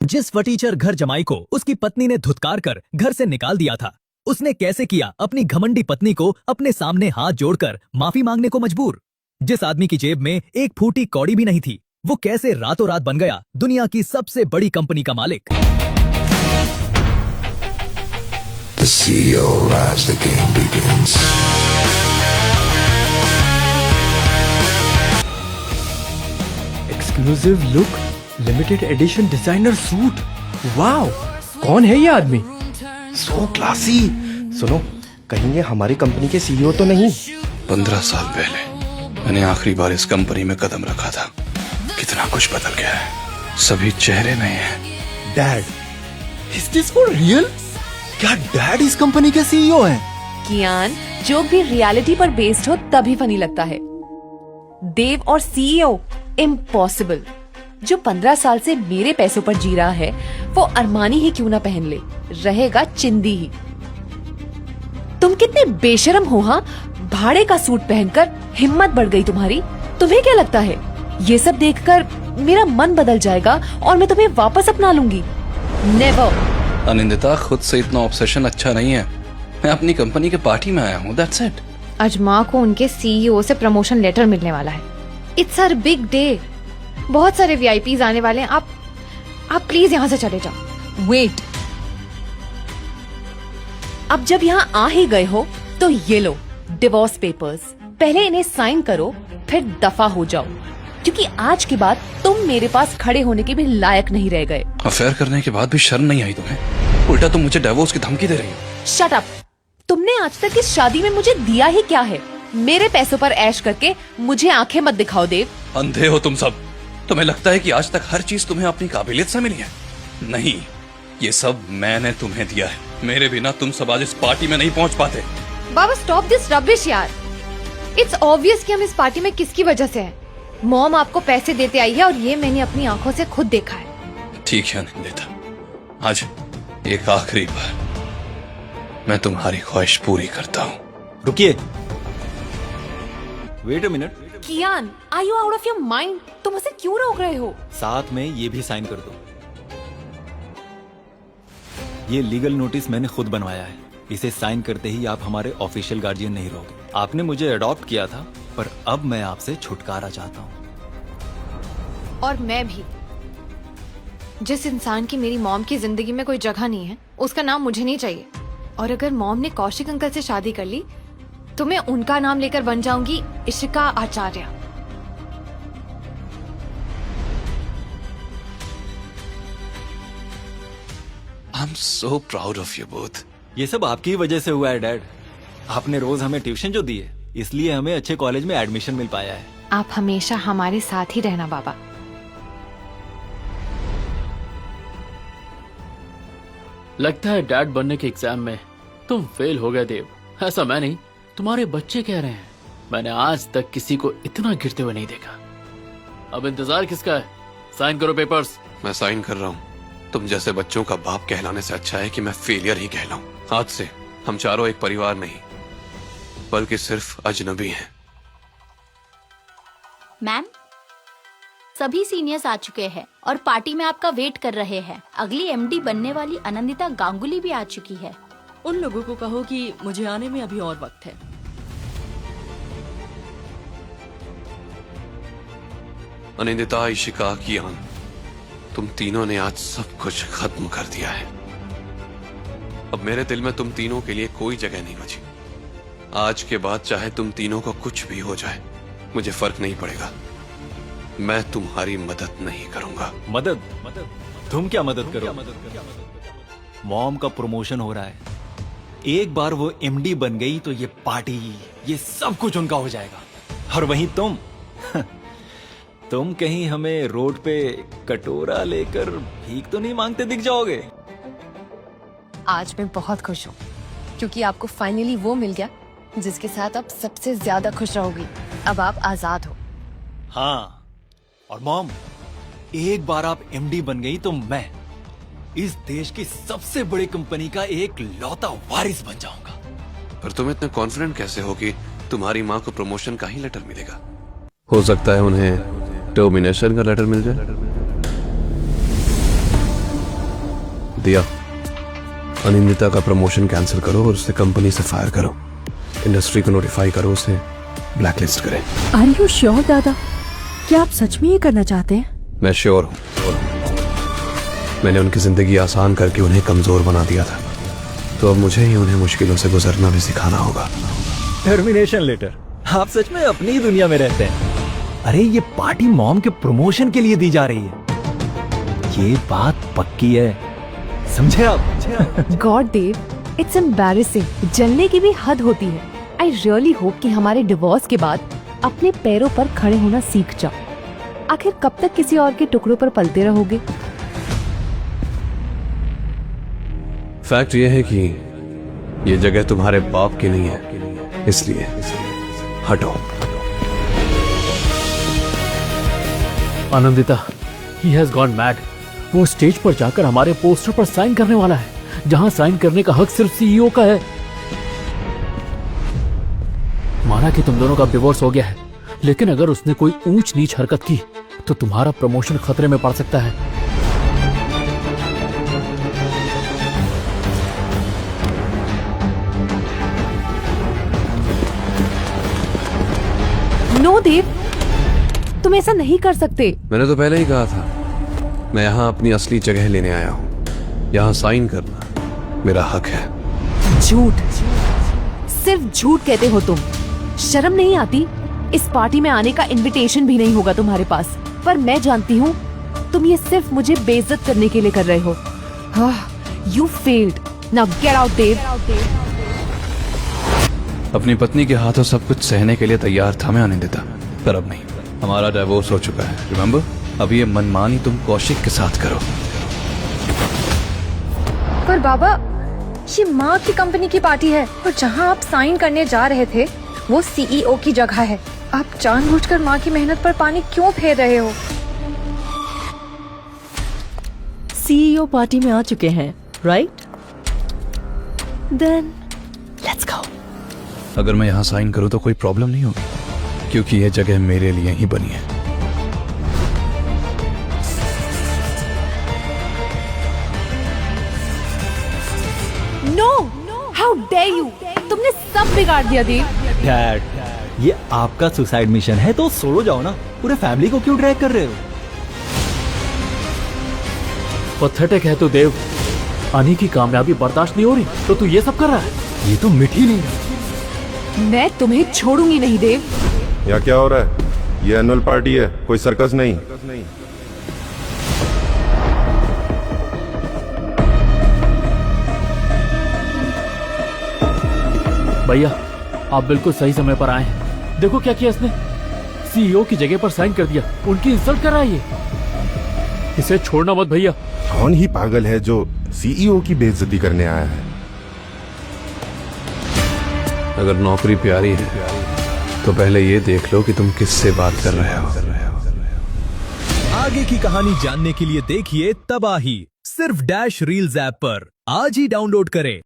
जिस फटीचर घर जमाई को उसकी पत्नी ने धुतकार कर घर से निकाल दिया था, उसने कैसे किया अपनी घमंडी पत्नी को अपने सामने हाथ जोड़कर माफी मांगने को मजबूर। जिस आदमी की जेब में एक फूटी कौड़ी भी नहीं थी, वो कैसे रातों रात बन गया दुनिया की सबसे बड़ी कंपनी का मालिक। The CEO as the game begins. Exclusive look, limited edition designer suit. Wow, कौन है ये आदमी? So classy. सुनो, कहीं ये हमारी कंपनी के सीईओ तो नहीं? 15 साल पहले मैंने आखिरी बार इस कंपनी में कदम रखा था। कितना कुछ बदल गया है, सभी चेहरे नए हैं। Dad, is this for real? क्या डैड इस कंपनी के सीईओ हैं? कियान, जो भी रियलिटी पर बेस्ड हो तभी फनी लगता है। देव और सीईओ, इम्पॉसिबल। जो 15 साल से मेरे पैसों पर जी रहा है, वो अरमानी ही क्यों ना पहन ले, रहेगा चिंदी ही। तुम कितने बेशरम हो, हाँ? भाड़े का सूट पहनकर हिम्मत बढ़ गई तुम्हारी। तुम्हें क्या लगता है ये सब देखकर मेरा मन बदल जाएगा और मैं तुम्हें वापस अपना लूंगी? नेवर। अनिंदिता, खुद से इतना ऑब्सेशन अच्छा नहीं है। मैं अपनी कंपनी के पार्टी में आया हूँ, दैट्स इट। आज माँ को उनके सीईओ से प्रमोशन लेटर मिलने वाला है। It's her big day. बहुत सारे वीआईपीज आने वाले हैं। आप प्लीज यहाँ से चले जाओ। वेट, अब जब यहाँ आ ही गए हो तो ये लो डिवोर्स पेपर्स। पहले इन्हें साइन करो, फिर दफा हो जाओ, क्योंकि आज के बाद तुम मेरे पास खड़े होने के भी लायक नहीं रह गए। अफेयर करने के बाद भी शर्म नहीं आई तुम्हें? उल्टा तुम मुझे डिवोर्स की धमकी दे रही हो। Shut up. तुमने आज तक इस शादी में मुझे दिया ही क्या है? मेरे पैसों पर ऐश करके मुझे आंखें मत दिखाओ देव। अंधे हो तुम सब। तुम्हें लगता है कि आज तक हर चीज तुम्हें अपनी काबिलियत से मिली है? नहीं, ये सब मैंने तुम्हें दिया है। मेरे बिना तुम सब आज इस पार्टी में नहीं पहुंच पाते। बाबा स्टॉप दिस रबिश यार। इट्स ऑब्वियस कि हम इस पार्टी में किसकी वजह से हैं। मॉम आपको पैसे देते आई है और ये मैंने अपनी आंखों से खुद देखा है। ठीक है अनिंदिता, आज एक आखिरी बार मैं तुम्हारी ख्वाहिश पूरी करता हूँ। रुकिए, wait a minute. Kiaan, are you out of your mind? तुम उसे क्यों रोक रहे हो? साथ में ये भी साइन कर दो। ये लीगल नोटिस मैंने खुद बनवाया है। इसे साइन करते ही आप हमारे ऑफिशियल गार्जियन नहीं रहोगे। आपने मुझे अडॉप्ट किया था, पर अब मैं आपसे छुटकारा चाहता हूँ। और मैं भी। जिस इंसान की मेरी मॉम की जिंदगी में कोई जगह नहीं है, उसका नाम मुझे नहीं चाहिए। और अगर मॉम ने कौशिक अंकल से शादी कर ली तो मैं उनका नाम लेकर बन जाऊंगी Ishika Acharya. I am so proud of you both. ये सब आपकी वजह से हुआ है डैड। आपने रोज हमें ट्यूशन जो दी है, इसलिए हमें अच्छे कॉलेज में एडमिशन मिल पाया है। आप हमेशा हमारे साथ ही रहना बाबा। लगता है डैड बनने के एग्जाम में तुम फेल हो गए देव। ऐसा मैं नहीं, तुम्हारे बच्चे कह रहे हैं। मैंने आज तक किसी को इतना गिरते हुए नहीं देखा। अब इंतजार किसका है? साइन करो पेपर्स। मैं साइन कर रहा हूँ। तुम जैसे बच्चों का बाप कहलाने से अच्छा है कि मैं फेलियर ही कहलाऊं। आज से हम चारों एक परिवार नहीं, बल्कि सिर्फ अजनबी हैं। मैम, सभी सीनियर्स आ चुके हैं और पार्टी में आपका वेट कर रहे हैं। अगली एमडी बनने वाली अनंदिता गांगुली भी आ चुकी है। उन लोगों को कहो कि मुझे आने में अभी और वक्त है। अनिंदिता, इशिका, कियान, तुम तीनों ने आज सब कुछ खत्म कर दिया है। अब मेरे दिल में तुम तीनों के लिए कोई जगह नहीं बची। आज के बाद चाहे तुम तीनों को कुछ भी हो जाए, मुझे फर्क नहीं पड़ेगा। मैं तुम्हारी मदद नहीं करूंगा। मदद? तुम क्या मदद करो? मॉम का प्रमोशन हो रहा है। एक बार वो एमडी बन गई तो ये पार्टी, ये सब कुछ उनका हो जाएगा। और वहीं तुम तुम कहीं हमें रोड पे कटोरा लेकर भीख तो नहीं मांगते दिख जाओगे? आज मैं बहुत खुश हूँ, क्योंकि आपको फाइनली वो मिल गया जिसके साथ आप सबसे ज्यादा खुश रहोगी। अब आप आजाद हो। हाँ, और मॉम, एक बार आप एमडी बन गई तो मैं इस देश की सबसे बड़ी कंपनी का एक लौता वारिस बन जाऊंगा। पर तुम इतने कॉन्फिडेंट कैसे हो कि तुम्हारी माँ को प्रमोशन का ही लेटर मिलेगा? हो सकता है उन्हें टर्मिनेशन का लेटर मिल जाए। दिया, अनिंदिता का प्रमोशन कैंसिल करो और उसे कंपनी से फायर करो। इंडस्ट्री को नोटिफाई करो, उसे ब्लैकलिस्ट करें। आर यू श्योर दादा? क्या आप सच में ये करना चाहते हैं? मैं श्योर हूँ। मैंने उनकी जिंदगी आसान करके उन्हें कमजोर बना दिया था, तो अब मुझे ही उन्हें मुश्किलों से गुजरना भी सिखाना होगा। Termination letter. आप सच में अपनी ही दुनिया में रहते हैं। अरे ये पार्टी मॉम के प्रमोशन के लिए दी जा रही है, ये बात पक्की है, समझे आप? God Dev, it's embarrassing. जलने की भी हद होती है। आई रियली होप कि हमारे डिवोर्स के बाद अपने पैरों पर खड़े होना सीख जाओ। आखिर कब तक किसी और के टुकड़ों पर पलते रहोगे? फैक्ट ये है कि ये जगह तुम्हारे बाप की नहीं है, इसलिए हटो। Anandita, he has gone mad। वो स्टेज पर जाकर हमारे पोस्टर पर साइन करने वाला है, जहां साइन करने का हक सिर्फ सीईओ का है। माना कि तुम दोनों का डिवोर्स हो गया है, लेकिन अगर उसने कोई ऊंच नीच हरकत की तो तुम्हारा प्रमोशन खतरे में पड़ सकता है। नो देव, तुम ऐसा नहीं कर सकते। मैंने तो पहले ही कहा था, मैं यहाँ अपनी असली जगह लेने आया हूँ। यहाँ साइन करना मेरा हक है। झूठ, सिर्फ झूठ कहते हो तुम। शर्म नहीं आती? इस पार्टी में आने का इनविटेशन भी नहीं होगा तुम्हारे पास। पर मैं जानती हूँ तुम ये सिर्फ मुझे बेइज्जत करने के लिए कर रहे हो। You failed. Now get out Dev. अपनी पत्नी के हाथों सब कुछ सहने के लिए तैयार था मैं आनंदिता, पर अब नहीं। हमारा डिवोर्स हो चुका है, रिमेम्बर? अब ये मनमानी तुम कौशिक के साथ करो। पर बाबा, ये माँ की कंपनी की पार्टी है और जहाँ आप साइन करने जा रहे थे वो सीईओ की जगह है। आप जानबूझकर माँ की मेहनत पर पानी क्यों फेर रहे हो? सीईओ पार्टी में आ चुके हैं, राइट? Then let's go. अगर मैं यहाँ साइन करूँ तो कोई प्रॉब्लम नहीं होगी, क्योंकि यह जगह मेरे लिए ही बनी है। No, how dare you! तुमने सब बिगाड़ दिया देव। डैड, ये आपका सुसाइड मिशन है तो सोलो जाओ ना, पूरे फैमिली को क्यों ड्रैग कर रहे हो? पथेटिक है तू देव। अनी की कामयाबी बर्दाश्त नहीं हो रही तो तू ये सब कर रहा है। ये तो मिठी नहीं। मैं तुम्हें छोड़ूंगी नहीं देव। यहाँ क्या हो रहा है? ये एनुअल पार्टी है, कोई सर्कस नहीं। भैया, आप बिल्कुल सही समय पर आए हैं। देखो क्या किया इसने, सीईओ की जगह पर साइन कर दिया। उनकी इंसल्ट कर रहा है ये। इसे छोड़ना मत भैया। कौन ही पागल है जो सीईओ की बेइज्जती करने आया है? अगर नौकरी प्यारी है तो पहले ये देख लो कि तुम किससे बात कर रहे हो। आगे की कहानी जानने के लिए देखिए तबाही, सिर्फ डैश रील्स ऐप पर। आज ही डाउनलोड करें।